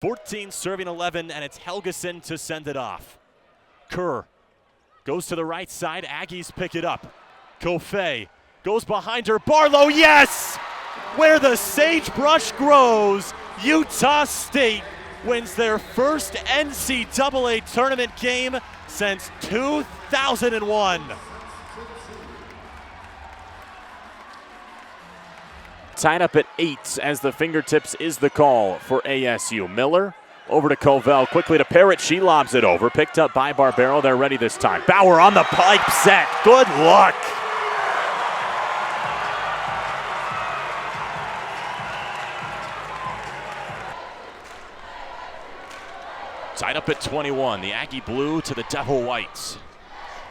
14 serving 11, and it's Helgeson to send it off. Kerr goes to the right side. Aggies pick it up. Kofei goes behind her. Barlow, yes! Where the sagebrush grows, Utah State wins their first NCAA tournament game since 2001. Tied up at 8 as the fingertips is the call for ASU. Miller over to Covell, quickly to Parrott. She lobs it over, picked up by Barbero. They're ready this time. Bauer on the pipe set. Good luck. Tied up at 21, the Aggie blue to the Devil Whites.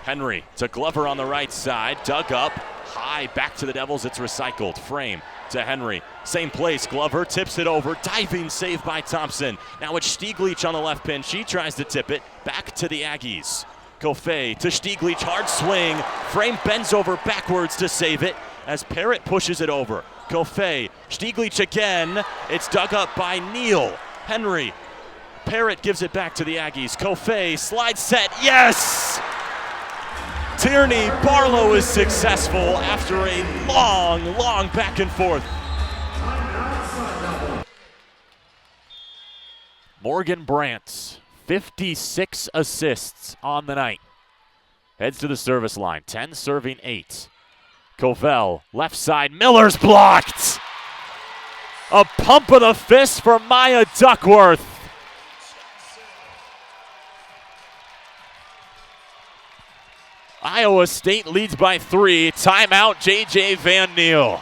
Henry to Glover on the right side, dug up, high, back to the Devils, it's recycled. Frame to Henry, same place, Glover tips it over, diving save by Thompson. Now it's Stieglitz on the left pin, she tries to tip it, back to the Aggies. Kofei to Stieglitz, hard swing, Frame bends over backwards to save it as Parrott pushes it over. Kofei, Stieglitz again, it's dug up by Neal. Henry, Parrott gives it back to the Aggies. Kofei, slide set, yes! Tierney Barlow is successful after a long back and forth. Morgan Brandt, 56 assists on the night. Heads to the service line, 10 serving 8. Covell, left side, Miller's blocked! A pump of the fist for Maya Duckworth. Iowa State leads by 3. Timeout, J.J. Van Niel.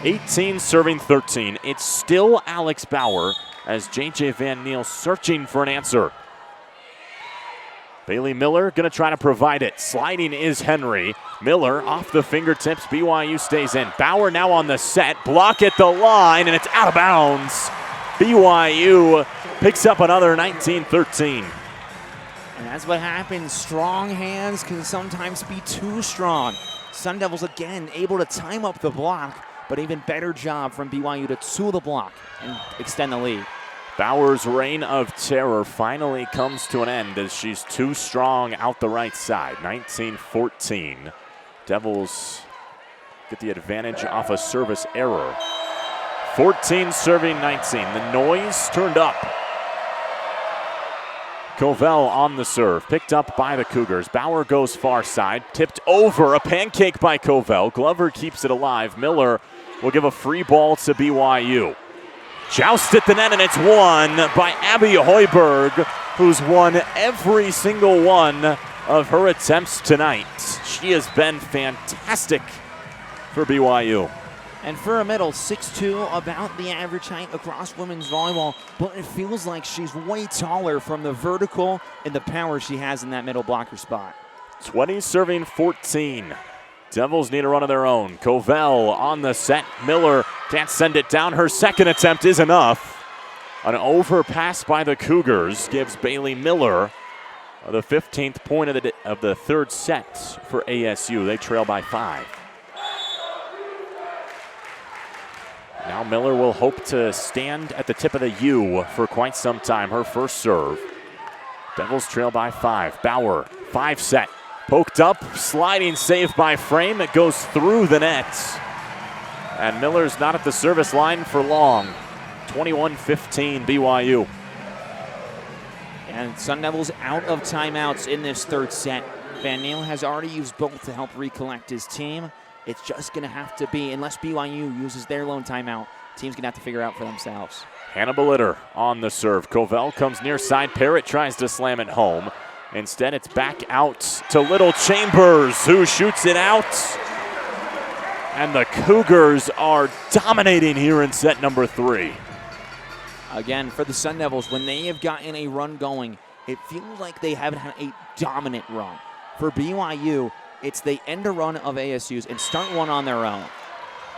18 serving 13. It's still Alex Bauer as J.J. Van Niel searching for an answer. Bailey Miller going to try to provide it. Sliding is Henry. Miller off the fingertips. BYU stays in. Bauer now on the set. Block at the line, and it's out of bounds. BYU picks up another 19-13. And that's what happens. Strong hands can sometimes be too strong. Sun Devils again able to time up the block, but even better job from BYU to the block and extend the lead. Bauer's reign of terror finally comes to an end as she's too strong out the right side. 19-14. Devils get the advantage off a service error. 14 serving 19. The noise turned up. Covell on the serve, picked up by the Cougars. Bauer goes far side, tipped over, a pancake by Covell. Glover keeps it alive. Miller will give a free ball to BYU. Joust at the net, and it's won by Abby Hoiberg, who's won every single one of her attempts tonight. She has been fantastic for BYU. And for a middle, 6'2", about the average height across women's volleyball, but it feels like she's way taller from the vertical and the power she has in that middle blocker spot. 20 serving 14. Devils need a run of their own. Covell on the set. Miller can't send it down. Her second attempt is enough. An overpass by the Cougars gives Bailey Miller the 15th point of the third set for ASU. They trail by 5. Now Miller will hope to stand at the tip of the U for quite some time. Her first serve. Devils trail by 5. Bauer, 5 set. Poked up, sliding save by Frame. It goes through the net. And Miller's not at the service line for long. 21-15 BYU. And Sun Devils out of timeouts in this third set. Van Niel has already used both to help recollect his team. It's just going to have to be, unless BYU uses their lone timeout, team's going to have to figure out for themselves. Hannah Litter on the serve. Covell comes near side. Parrott tries to slam it home. Instead, it's back out to Little Chambers, who shoots it out. And the Cougars are dominating here in set number 3. Again, for the Sun Devils, when they have gotten a run going, it feels like they haven't had a dominant run. For BYU, it's they end a run of ASU's and start one on their own.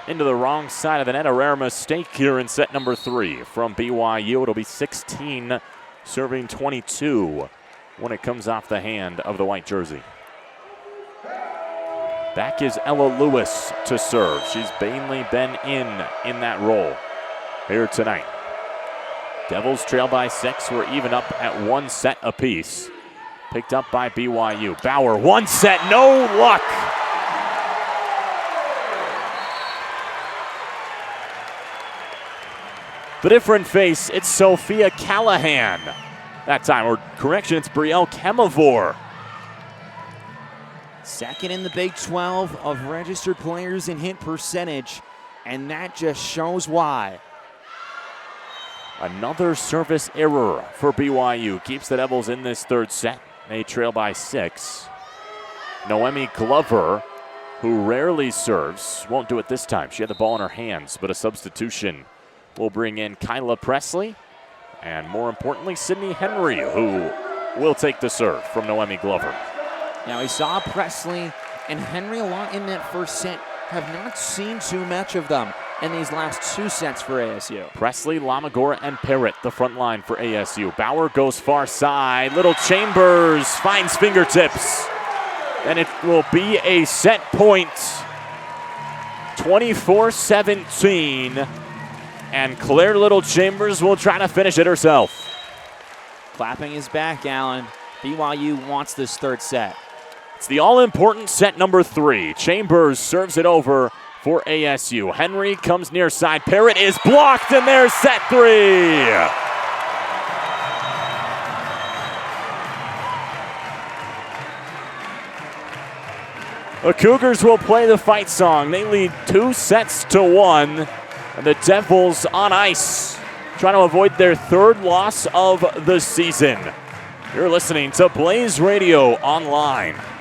Into the wrong side of the net, a rare mistake here in set number 3 from BYU. It'll be 16 serving 22 when it comes off the hand of the white jersey. Back is Ella Lewis to serve. She's mainly been in that role here tonight. Devils trail by 6. We're even up at 1 set apiece. Picked up by BYU. Bauer, 1 set, no luck. The different face, it's Sophia Callahan. That time, or correction, it's Brielle Kemavor. Second in the Big 12 of registered players in hit percentage, and that just shows why. Another service error for BYU. Keeps the Devils in this third set. They trail by 6. Noemi Glover, who rarely serves, won't do it this time. She had the ball in her hands, but a substitution will bring in Kyla Presley, and more importantly, Sydney Henry, who will take the serve from Noemi Glover. Now, we saw Presley and Henry a lot in that first set. Have not seen too much of them in these last 2 sets for ASU. Presley, Lamagora, and Parrott, the front line for ASU. Bauer goes far side. Little Chambers finds fingertips. And it will be a set point. 24-17. And Claire Little Chambers will try to finish it herself. Clapping his back, Allen. BYU wants this third set. It's the all-important set number 3. Chambers serves it over for ASU. Henry comes near side. Parrott is blocked, and there's set 3. The Cougars will play the fight song. They lead 2-1, and the Devils on ice, trying to avoid their 3rd loss of the season. You're listening to Blaze Radio Online.